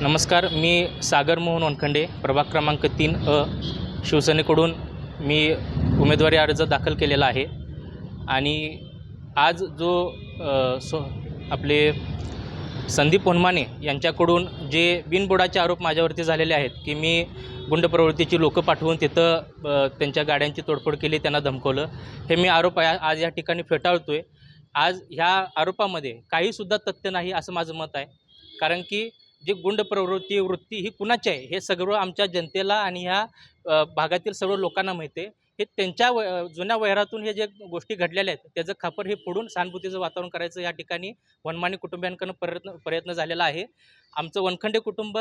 नमस्कार, मी सागर मोहन वनखंडे, प्रभाग क्रमांक 3 शिवसेनेकडून मी उमेदवारी अर्ज दाखल केलेला आहे. आणि आज जो आपले संदीप वनमाने यांच्याकडून जे बिनबुडाचे आरोप माझ्यावरती झालेले आहेत की मी गुंड प्रवृत्तीची लोकं पाठवून तिथं त्यांच्या गाड्यांची तोडफोड केली, त्यांना धमकवलं, हे मी आरोप आज या ठिकाणी फेटाळतो आहे. आज ह्या आरोपामध्ये काहीसुद्धा तथ्य नाही असं माझं मत आहे. कारण की जी गुंड वृत्ती ही कुणाची आहे हे सगळं आमच्या जनतेला आणि ह्या भागातील सर्व लोकांना माहिती आहे. हे त्यांच्या जुन्या वैरातून हे जे गोष्टी घडलेल्या आहेत त्याचं खापर हे फोडून सहानुभूतीचं वातावरण करायचं या ठिकाणी वनमाने कुटुंबियांकडून प्रयत्न झालेला आहे. आमचं वनखंडे कुटुंब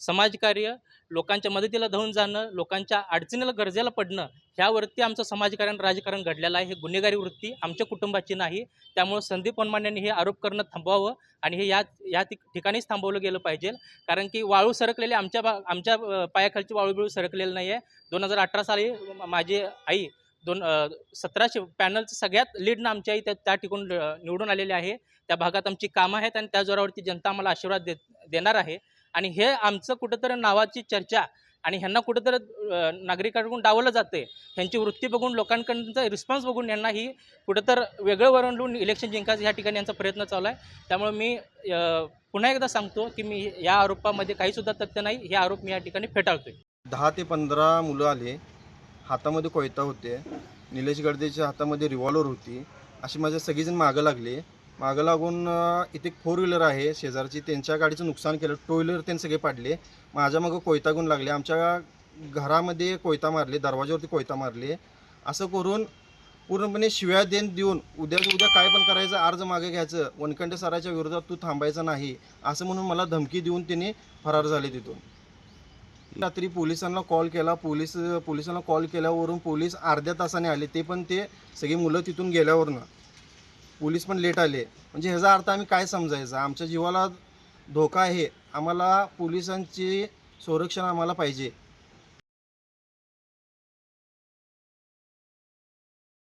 समाजकार्य, लोकांच्या मदतीला धावून जाणं, लोकांच्या अडचणीला गरजेला पडणं, ह्यावरती आमचं समाजकारण राजकारण घडलेलं आहे. हे गुन्हेगारी वृत्ती आमच्या कुटुंबाची नाही. त्यामुळे संदीप वनमानेंनी हे आरोप करणं थांबवावं आणि हे या ठिकाणीच थांबवलं गेलं पाहिजे. कारण की वाळू सरकलेली आमच्या पायाखालची वाळू सरकलेलं नाही आहे. 2018 साली माझी आई 1700 पॅनलचं सगळ्यात लीडनं आमची आई त्या ठिकाणी निवडून आलेली आहे. त्या भागात आमची कामं आहेत आणि त्या जोरावरती जनता आम्हाला आशीर्वाद देणार आहे. आणि हे आमचं कुठंतरी नावाची चर्चा आणि ह्यांना कुठंतरी नागरिकांकडून डावलं जाते, ह्यांची वृत्ती बघून लोकांकडचा रिस्पॉन्स बघून यांना ही कुठंतरी वेगळं वरून इलेक्शन जिंकायचं ह्या ठिकाणी यांचा प्रयत्न चालू आहे. त्यामुळे मी पुन्हा एकदा सांगतो की मी या आरोपामध्ये काहीसुद्धा तथ्य नाही. हे आरोप मी या ठिकाणी फेटाळतो आहे. 10 ते 15 मुलं आले, हातामध्ये कोयता होते, निलेश गडदेच्या हातामध्ये रिव्हॉल्वर होती. अशी माझ्या सगळीजण मागं लागले. मागं लागून इथे 4 व्हीलर आहे शेजारची, त्यांच्या गाडीचं नुकसान केलं. 2 व्हीलर त्यांनी सगळे पाडले. माझ्या मागं कोयता घेऊन लागले, आमच्या घरामध्ये कोयता मारले, दरवाजावरती कोयता मारले. असं करून पूर्णपणे शिव्या देऊन उद्या काय पण करायचं, अर्ज मागे घ्यायचं, वनखंडे सराच्या विरोधात तू थांबायचं नाही असं म्हणून मला धमकी देऊन त्यांनी फरार झाले तिथून. रात्री पोलिसांना कॉल केला. पोलिसांना कॉल केल्यावरून पोलीस अर्ध्या तासाने आले. ते पण ते सगळी मुलं तिथून गेल्यावरनं पोलीस पण लेट आले. म्हणजे ह्याचा अर्थ आम्ही काय समजायचा? आमच्या जीवाला धोका आहे, आम्हाला पोलिसांची संरक्षण आम्हाला पाहिजे.